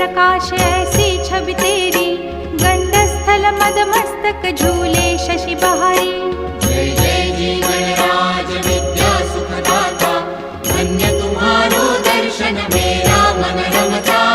प्रकाश ऐसी छवि तेरी, गंडस्थल मदमस्तक झूले शशि बहारी। जय जय जी गणराज विद्या सुखदाता, धन्य तुम्हारो दर्शन मेरा मन रमता।